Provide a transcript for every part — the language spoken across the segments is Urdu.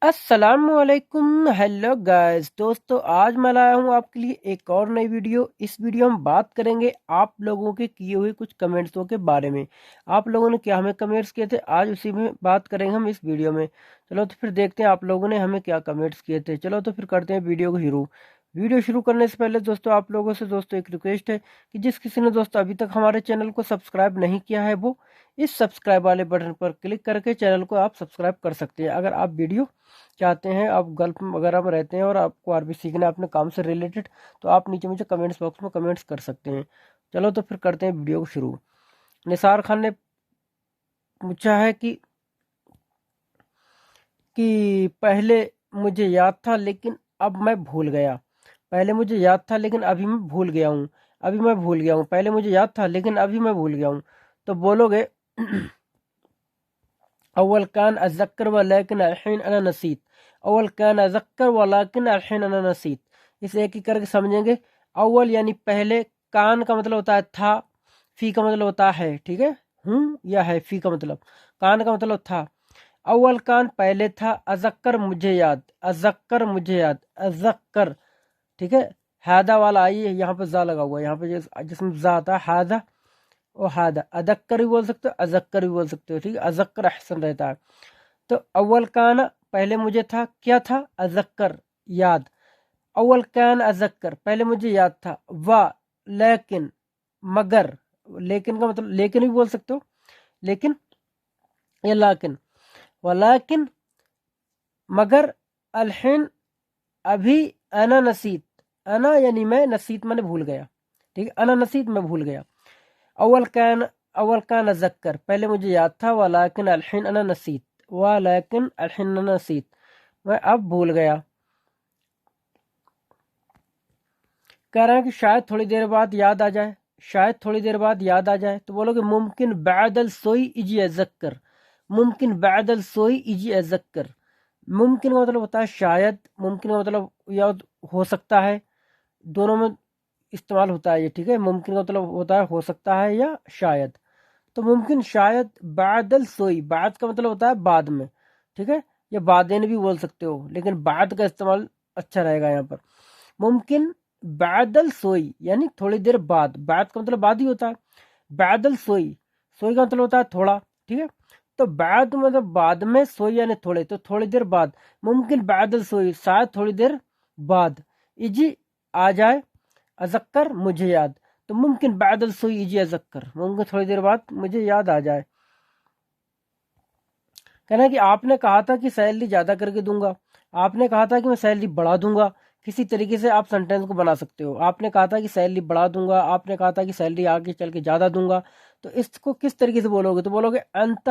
السلام علیکم، ہیلو گائز دوستو، آج میں لایا ہوں آپ کے لیے ایک اور نئی ویڈیو۔ اس ویڈیو ہم بات کریں گے آپ لوگوں کے کیے ہوئے کچھ کمنٹسوں کے بارے میں۔ آپ لوگوں نے کیا ہمیں کمنٹس کیے تھے، آج اسی میں بات کریں گے ہم اس ویڈیو میں۔ چلو تو پھر دیکھتے ہیں آپ لوگوں نے ہمیں کیا کمنٹس کیے تھے۔ چلو تو پھر کرتے ہیں ویڈیو کو شروع۔ ویڈیو شروع کرنے سے پہلے دوستو آپ لوگوں سے ایک ریکویسٹ ہے کہ جس کسی نے ابھی تک ہمارے چینل کو سبسکرائب نہیں کیا ہے وہ اس سبسکرائب والے بٹن پر کلک کر کے چینل کو آپ سبسکرائب کر سکتے ہیں۔ اگر آپ ویڈیو چاہتے ہیں، آپ گلف وغیرہ میں رہتے ہیں اور آپ کو عربی سیکھنا ہے اپنے کام سے ریلیٹڈ، تو آپ نیچے مجھے کمنٹس باکس میں کمنٹس کر سکتے ہیں۔ چلو تو پھر کرتے ہیں ویڈیو کو شروع۔ نثار خان نے پوچھا ہے کہ پہلے مجھے یاد تھا لیکن اب میں بھول گیا۔ پہلے مجھے یاد تھا لیکن ابھی میں بھول گیا ہوں۔ پہلے مجھے یاد تھا لیکن ابھی میں بھول گیا ہوں۔ تو بولو گے اول کان اذکر ولیکن الحین انا نسیت۔ اول کان اذکر ولیکن الحین انا نسیت، اس ایک ہی کر کے سمجھیں گے۔ اول یعنی پہلے، کان کا مطلب ہوتا ہے تھا، فی کا مطلب ہوتا ہے، ٹھیک ہے، ہوں یا ہے، فی کا مطلب، کان کا مطلب تھا۔ اول کان پہلے تھا، اذکر مجھے یاد، اذکر مجھے یاد، اذکر، ٹھیک ہے۔ ہیدا والا آئیے، یہاں پہ زا لگا ہوا ہے، یہاں پہ جس میں زا آتا ہے ہیدا اور ہیدا، ادکر بھی بول سکتے ہو، اذکر بھی بول سکتے ہو، ٹھیک ہے، اذکر احسن رہتا ہے۔ تو اول کان پہلے مجھے تھا، کیا تھا؟ اذکر، یاد۔ اول کان اذکر پہلے مجھے یاد تھا، لیکن، مگر، لیکن کا مطلب لیکن بھی بول سکتے ہو، لیکن یا لیکن، ولیکن، مگر، الحین، ابھی، انا نسیت، انا یعنی میں، نسیت میں نے بھول گیا، ٹھیک ہے، انا نسیت میں بھول گیا۔ اول کان اذکر پہلے مجھے یاد تھا، ولیکن الحین انا نسیت، ولیکن الحین انا نسیت، میں اب بھول گیا۔ کہہ رہے ہیں کہ شاید تھوڑی دیر بعد یاد آ جائے، شاید تھوڑی دیر بعد یاد آ جائے، تو بولو کہ ممکن بعد السوئی اجی اذکر، ممکن بعد السوئی اجی اذکر۔ ممکن کا مطلب ہوتا ہے شاید، ممکن کا مطلب یا ہو سکتا ہے، دونوں میں استعمال ہوتا ہے یہ، ٹھیک ہے۔ ممکن کا مطلب ہوتا ہے ہو سکتا ہے یا شاید، تو ممکن شاید بعد السوئی، بعد کا مطلب ہوتا ہے بعد میں، ٹھیک ہے، یا بعدین بھی بول سکتے ہو، لیکن بعد کا استعمال اچھا رہے گا یہاں پر۔ ممکن بعد السوئی یعنی تھوڑی دیر بعد، بعد کا مطلب بعد ہی ہوتا ہے، بعد السوئی، سوئی کا مطلب ہوتا ہے تھوڑا، ٹھیک ہے، تو بعد مطلب بعد میں، سوئی یعنی تھوڑے، تو تھوڑی دیر بعد، ممکن بعد السوئی شاید تھوڑی دیر بعد، اجی آ جائے، اذکر مجھے یاد، تو ممکن بعد السوئی اجی اذکر، ممکن تھوڑی دیر بعد مجھے یاد آ جائے۔ کہنا کہ آپ نے کہا تھا کہ سیلری زیادہ کر کے دوں گا، آپ نے کہا تھا کہ میں سیلری بڑھا دوں گا، کسی طریقے سے آپ سینٹینس کو بنا سکتے ہو۔ آپ نے کہا تھا کہ سیلری بڑھا دوں گا، آپ نے کہا تھا کہ سیلری آگے چل کے زیادہ دوں گا، تو اس کو کس طریقے سے بولو گے؟ تو بولو گے انت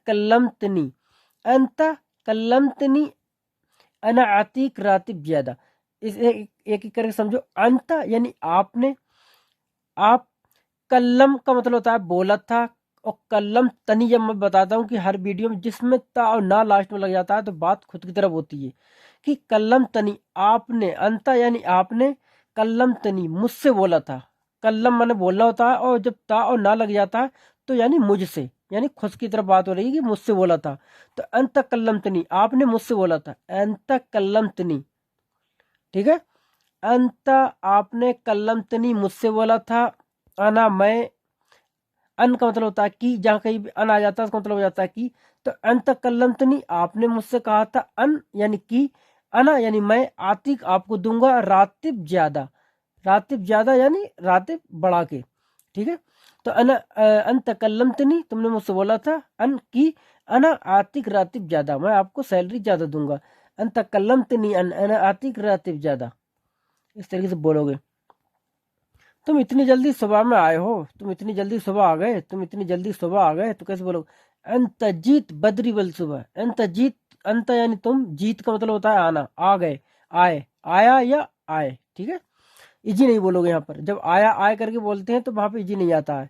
کلمتنی، انت کلمتنی، انا عتیق راتب زیادہ۔ اس ایک ایک کر کے سمجھو، انت یعنی آپ نے، آپ، کلم کا مطلب ہوتا ہے بولا تھا، اور کلم تنی جب میں بتاتا ہوں کہ ہر ویڈیو میں جس میں تا اور نہ لاسٹ میں لگ جاتا ہے تو بات خود کی طرف ہوتی ہے، کہ کلم تنی، آپ نے، انتا یعنی آپ نے، کلم تنی مجھ سے بولا تھا، کلم میں نے بولنا ہوتا ہے، اور جب تا اور نہ لگ جاتا ہے تو یعنی مجھ سے، یعنی خود کی طرف بات ہو رہی ہے کہ مجھ سے بولا تھا، تو انت کلم تنی، آپ نے مجھ سے بولا تھا، انت کلم تنی، ٹھیک ہے، انت آپ نے، کلم تنی مجھ سے بولا تھا، انا میں، ان کا مطلب ہوتا ہے کی، جہاں کہیں بھی ان آ جاتا ہے اس کا مطلب ہو جاتا ہے کی، تو انت کلمتنی آپ نے مجھ سے کہا تھا، ان یعنی کی، انا یعنی میں، آتیک آپ کو دوں گا، راتب زیادہ، راتب زیادہ یعنی راتب بڑھا کے، ٹھیک ہے، تو انا، انت کلمتنی تم نے مجھ سے بولا تھا، ان کی، انا آتیک راتب زیادہ، میں آپ کو سیلری زیادہ دوں گا، انت کلمتنی ان انا آتیک راتب زیادہ، اس طریقے سے بولو گے۔ تم اتنی جلدی صبح میں آئے ہو، تم اتنی جلدی صبح آ گئے، تم اتنی جلدی صبح آ گئے، تو کیسے بولو؟ انت جیت بدری بل صبح، انت جیت، انت یعنی تم، جیت کا مطلب ہوتا ہے آنا، آ گئے، آئے، آیا یا آئے، ٹھیک ہے، ایجی نہیں بولو گے یہاں پر، جب آیا آئے کر کے بولتے ہیں تو وہاں پہ ایجی نہیں آتا ہے،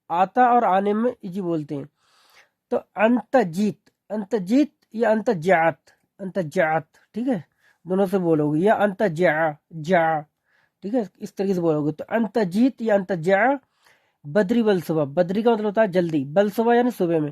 آتا اور آنے میں ایجی بولتے ہیں۔ تو انت جیت، انت جیت یا انت جعت، انت جعت، ٹھیک ہے، دونوں سے بولو گے، یا انت جع، ٹھیک ہے، اس طریقے سے بولو گے، تو انت جیت یا انت جع بدری بل صبح، بدری کا مطلب ہوتا ہے جلدی، بل صبح یعنی صبح میں،